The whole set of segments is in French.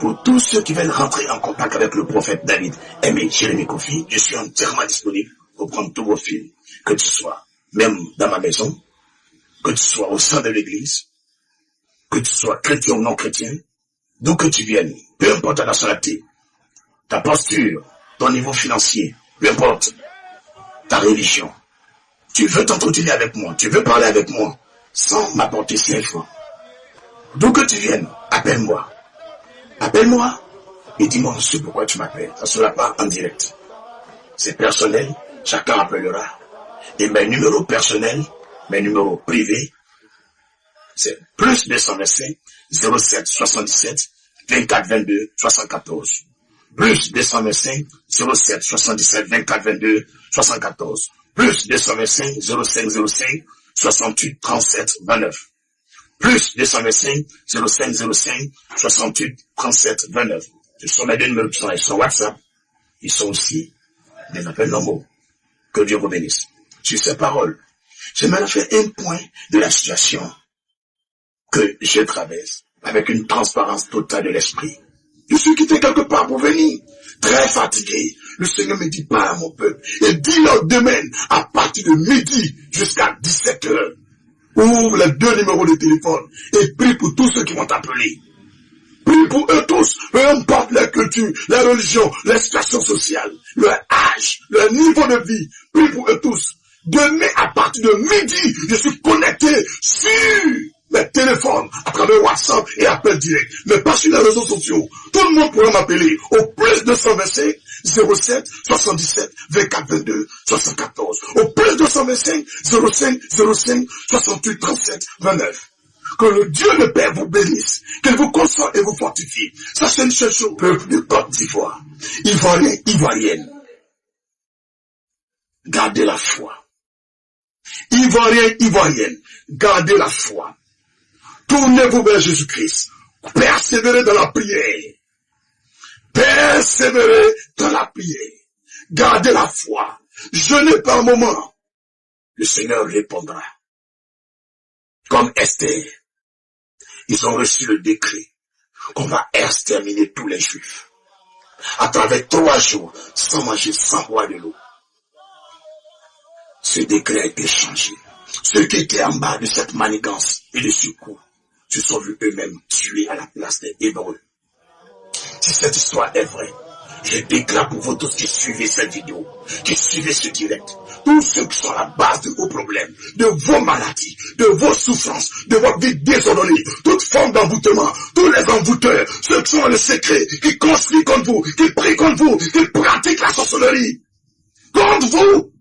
Pour tous ceux qui veulent rentrer en contact avec le prophète David, Aimé Jérémie Kofi, je suis entièrement disponible pour prendre tous vos fils. Que tu sois même dans ma maison, que tu sois au sein de l'église, que tu sois chrétien ou non chrétien, d'où que tu viennes, peu importe ta nationalité, ta posture, ton niveau financier, peu importe ta religion, tu veux t'entretenir avec moi, tu veux parler avec moi, sans m'apporter 5 francs. D'où que tu viennes, appelle-moi. Appelle-moi et dis-moi aussi pourquoi tu m'appelles. Ça ne sera pas en direct. C'est personnel, chacun appellera. Et mes numéros personnels, mes numéros privés, c'est plus 225 07 77 24 22 74. Plus 225 07 77 24 22 74. Plus 225 05 05 68 37 29. Plus 225 05 05 68 37 29. Ce sont mes deux numéros qui sont sur WhatsApp. Ils sont aussi des appels normaux. Que Dieu vous bénisse. Sur ces paroles, j'aimerais faire un point de la situation que je traverse avec une transparence totale de l'esprit. Je suis quitté quelque part pour venir, très fatigué. Le Seigneur me dit, parle à mon peuple et dis-leur demain à partir de midi jusqu'à 17h. Ouvre les 2 numéros de téléphone et prie pour tous ceux qui vont t'appeler. Prie pour eux tous, peu importe leur culture, leur religion, leur situation sociale, leur âge, leur niveau de vie. Prie pour eux tous. Demain, à partir de midi, je suis connecté sur mes téléphones, à travers WhatsApp et appel direct, mais pas sur les réseaux sociaux. Tout le monde pourra m'appeler au plus 225 07 77 24 22 74. Au plus 225 05 05 68 37 29. Que le Dieu le Père vous bénisse, qu'il vous console et vous fortifie. Ça, c'est une seule chose, peuple de Côte d'Ivoire, Ivoirien, Ivoirienne. Gardez la foi. Ivoirien, Ivoirienne, gardez la foi. Tournez-vous vers Jésus-Christ. Persévérez dans la prière. Persévérez dans la prière. Gardez la foi. Jeûnez par moment. Le Seigneur répondra. Comme Esther, ils ont reçu le décret qu'on va exterminer tous les Juifs. À travers 3 jours, sans manger, sans boire de l'eau. Ce décret a été changé. Ceux qui étaient en bas de cette manigance et de secours se sont vus eux-mêmes tués à la place des Hébreux. Si cette histoire est vraie, je déclare pour vous tous qui suivez cette vidéo, qui suivez ce direct, tous ceux qui sont à la base de vos problèmes, de vos maladies, de vos souffrances, de votre vie désordonnée, toute forme d'envoûtement, tous les envoûteurs, ceux qui sont dans le secret, qui conspirent contre vous, qui prient contre vous, qui pratiquent la sorcellerie, contre vous,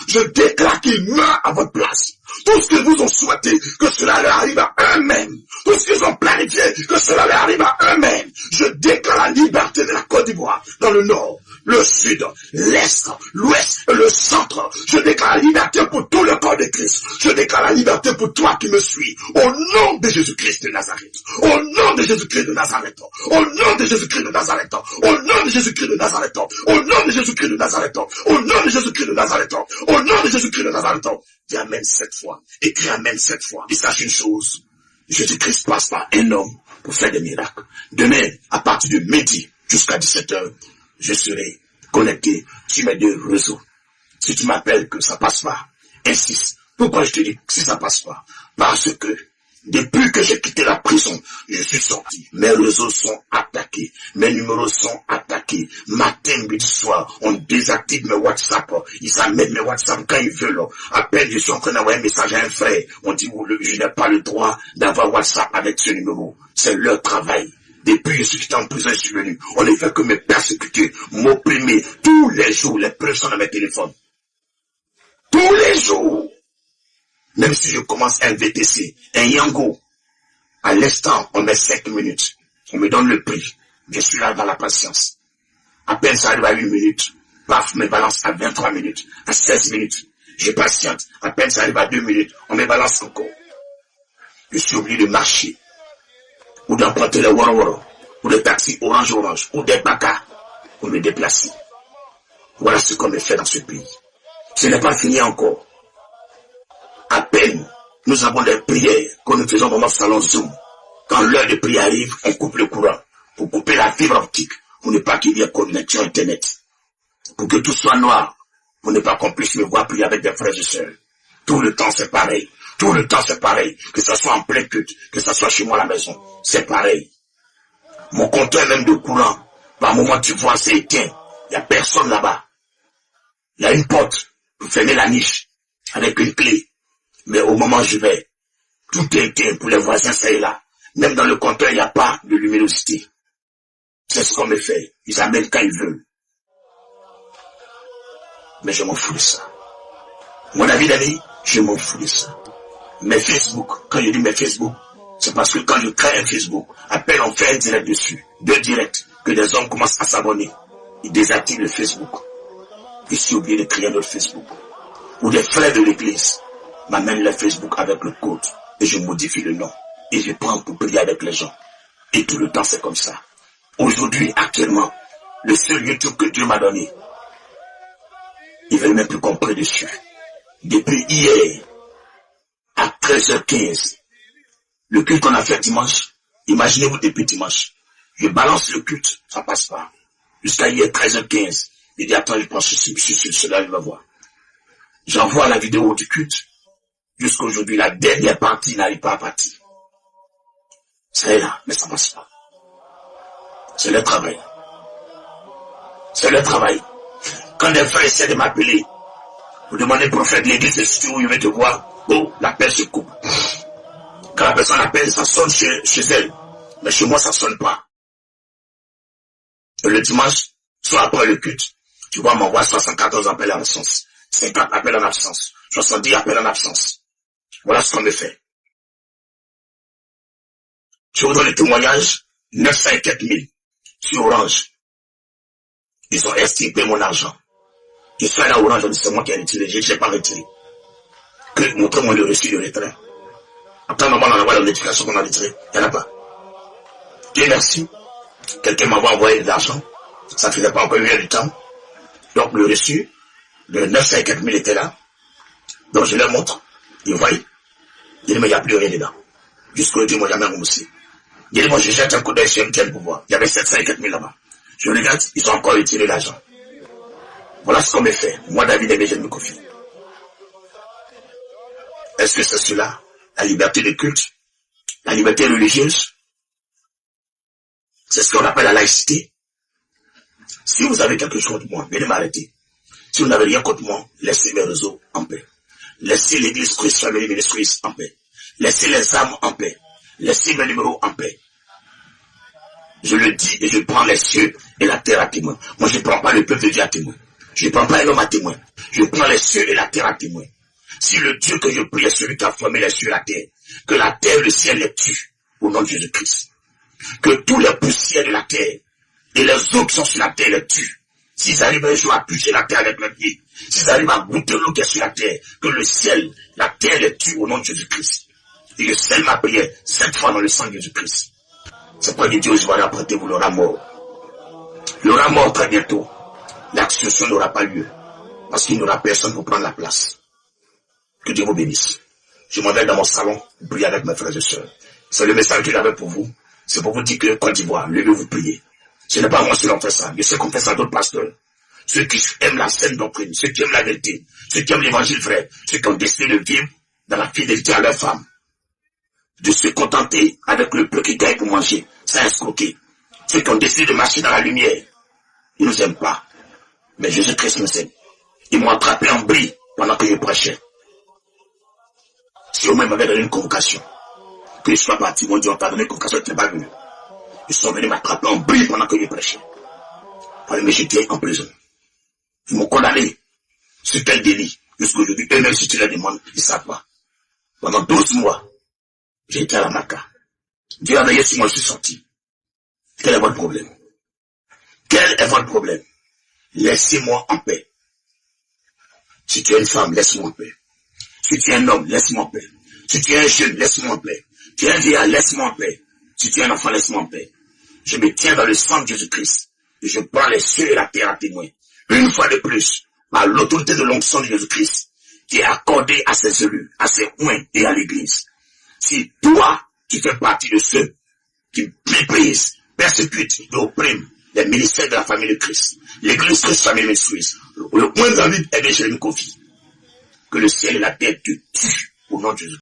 je déclare qu'ils meurent à votre place. Tout ce qu'ils vous ont souhaité, que cela leur arrive à eux-mêmes. Tout ce qu'ils ont planifié, que cela leur arrive à eux-mêmes. Je déclare la liberté de la Côte d'Ivoire dans le nord, le sud, l'est, l'ouest et le centre. Je déclare la liberté pour tout le corps de Christ. Je déclare la liberté pour toi qui me suis. Au nom de Jésus-Christ de Nazareth. Au nom de Jésus-Christ de Nazareth. Au nom de Jésus-Christ de Nazareth. Au nom de Jésus-Christ de Nazareth. Au nom de Jésus-Christ de Nazareth. Au nom de Jésus-Christ de Nazareth. Au nom de Jésus-Christ de Nazareth. Dis Amen 7 fois. Écris Amen 7 fois. Et sache une chose. Jésus-Christ passe par un homme pour faire des miracles. Demain, à partir de midi jusqu'à 17h, je serai connecté sur mes 2 réseaux. Si tu m'appelles que ça passe pas, insiste. Pourquoi je te dis que si ça passe pas? Parce que depuis que j'ai quitté la prison, je suis sorti. Mes réseaux sont attaqués. Mes numéros sont attaqués. Matin, midi, soir, on désactive mes WhatsApp. Ils amènent mes WhatsApp quand ils veulent. À peine je suis en train d'envoyer un message à un frère. On dit, je n'ai pas le droit d'avoir WhatsApp avec ce numéro. C'est leur travail. Depuis que je suis quitté en prison, je suis venu. On ne fait que me persécuter, m'opprimer. Tous les jours, les preuves sont dans mes téléphones. Tous les jours. Même si je commence un VTC, un Yango, à l'instant, on met 5 minutes. On me donne le prix. Je suis là dans la patience. À peine ça arrive à 8 minutes. Paf, me balance à 23 minutes, à 16 minutes. Je patiente. À peine ça arrive à 2 minutes. On me balance encore. Je suis obligé de marcher. Ou d'emprunter les Woro, ou des taxis orange, ou des Baka, pour me déplacer. Voilà ce qu'on me fait dans ce pays. Ce n'est pas fini encore. À peine, nous avons des prières que nous faisons dans notre salon Zoom. Quand l'heure de prière arrive, on coupe le courant. pour couper la fibre optique, pour ne pas qu'il y ait connexion Internet, pour que tout soit noir, pour ne pas qu'on puisse me voir prier avec des frères et sœurs. Tout le temps, c'est pareil. Tout le temps, c'est pareil. Que ça soit en plein culte, que ça soit chez moi à la maison, c'est pareil. Mon compteur même de courant, par moment, tu vois, c'est éteint. Il n'y a personne là-bas. Il y a une porte pour fermer la niche avec une clé. Mais au moment où je vais, tout est éteint pour les voisins, ça est là. Même dans le compteur, il n'y a pas de luminosité. C'est ce qu'on me fait. Ils amènent quand ils veulent. Mais je m'en fous de ça. Mon avis d'amis, je m'en fous de ça. Mais Facebook, quand je dis mes Facebook, c'est parce que quand je crée un Facebook, à peine on fait un direct dessus, 2 directs, que des hommes commencent à s'abonner. Ils désactivent le Facebook. Je suis obligé de créer notre Facebook. Ou des frères de l'église m'amènent le Facebook avec le code. Et je modifie le nom. Et je prends pour prier avec les gens. Et tout le temps c'est comme ça. Aujourd'hui, actuellement, le seul YouTube que Dieu m'a donné, ils veulent même plus qu'on prie dessus. Depuis hier, à 13h15, le culte qu'on a fait dimanche, imaginez-vous depuis dimanche, je balance le culte, ça passe pas. Jusqu'à hier, 13h15, il dit attends, je prends cela, je vais voir. J'envoie la vidéo du culte, jusqu'à aujourd'hui, la dernière partie n'arrive pas à partir. C'est là, mais ça passe pas. C'est le travail. C'est le travail. Quand des frères essaient de m'appeler, vous demandez au prophète de l'église, c'est où il veut te voir, oh, l'appel se coupe. Quand la personne appelle, ça sonne chez elle. Mais chez moi, ça sonne pas. Et le dimanche, soit après le culte, tu vois, m'envoie 74 appels en absence, 50 appels en absence, 70 appels en absence. Voilà ce qu'on me fait. Je vous donne le témoignage, 904 000 sur Orange. Ils ont estimé mon argent. Je suis allé à Orange, c'est moi qui ai retiré, je n'ai pas retiré. Que montrez-moi le reçu de retrait. Après, normalement, on envoie la notification qu'on a retiré. Il n'y en a pas. Dieu merci. Quelqu'un m'a envoyé de l'argent. Ça ne faisait pas encore une heure du temps. Donc, le reçu, le 904 000 était là. Donc, je leur montre. Ils voient. Il dit, mais il n'y a plus rien dedans. Jusqu'au jour où ils m'ont jamais remboursé. Il dit, moi, je jette un coup d'œil chez MTN pour voir. Il y avait 704 000 là-bas. Je regarde, ils ont encore retiré l'argent. Voilà ce qu'on me fait. Moi, David Aimé, je me confie. Est-ce que c'est cela? La liberté de culte? La liberté religieuse? C'est ce qu'on appelle la laïcité. Si vous avez quelque chose contre moi, venez m'arrêter. Si vous n'avez rien contre moi, laissez mes réseaux en paix. Laissez l'église Christ Family Ministries en paix. Laissez les âmes en paix. Laissez mes numéros en paix. Je le dis et je prends les cieux et la terre à témoin. Moi, je ne prends pas le peuple de Dieu à témoin. Je ne prends pas un homme à témoin. Je prends les cieux et la terre à témoin. Si le Dieu que je prie est celui qui a formé les cieux et la terre, que la terre et le ciel les tuent au nom de Jésus-Christ. Que tous les poussières de la terre et les eaux qui sont sur la terre les tuent. S'ils arrivent un jour à toucher la terre avec leurs pieds, s'ils arrivent à goûter l'eau qui est sur la terre, que le ciel, la terre les tue au nom de Jésus-Christ. Et je scelle ma prière 7 fois dans le sang de Jésus-Christ. C'est pas que Dieu je vais apporter vous l'aura mort. Il aura mort très bientôt. L'accession n'aura pas lieu. Parce qu'il n'y aura personne pour prendre la place. Que Dieu vous bénisse. Je m'en vais dans mon salon, prier avec mes frères et sœurs. C'est le message que j'avais pour vous. C'est pour vous dire que Côte d'Ivoire, levez-vous prier. Ce n'est pas moi qui fait ça. Je sais qu'on fait ça à d'autres pasteurs. Ceux qui aiment la saine doctrine, ceux qui aiment la vérité, ceux qui aiment l'évangile vrai, ceux qui ont décidé de vivre dans la fidélité à leur femme. De se contenter avec le peu qu'ils gagnent pour manger, sans escroquer. Ceux qui ont décidé de marcher dans la lumière. Ils ne nous aiment pas. Mais Jésus-Christ nous aime. Ils m'ont attrapé en bris pendant que je prêchais. Si au moins ils m'avaient donné une convocation, que je sois parti, mon Dieu, on t'a donné une convocation, tu n'es pas venu. Ils sont venus m'attraper en bris pendant que je prêchais. Pour me jeter en prison. Ils m'ont condamné. Sur quel délit? Jusqu'aujourd'hui, eux-mêmes, si tu leur demandes, ils ne savent pas. Pendant 12 mois, j'ai été à la Maca. Dieu a veillé si moi je suis sorti. Quel est votre problème? Quel est votre problème? Laissez-moi en paix. Si tu es une femme, laisse-moi en paix. Si tu es un homme, laisse-moi en paix. Si tu es un jeune, laisse-moi en paix. Tu es un vieillard, laisse-moi en paix. Si tu es un enfant, laisse-moi en paix. Je me tiens dans le sang de Jésus-Christ. Et je prends les cieux et la terre à témoin. Une fois de plus, par l'autorité de l'onction de Jésus-Christ, qui est accordée à ses élus, à ses oints et à l'église. Si toi, tu fais partie de ceux qui méprisent persécute et opprime les ministères de la famille de Christ. L'église Christ Famille Suisse. Le moins envie est bien chez une confie. Que le ciel et la terre te tuent au nom de Jésus.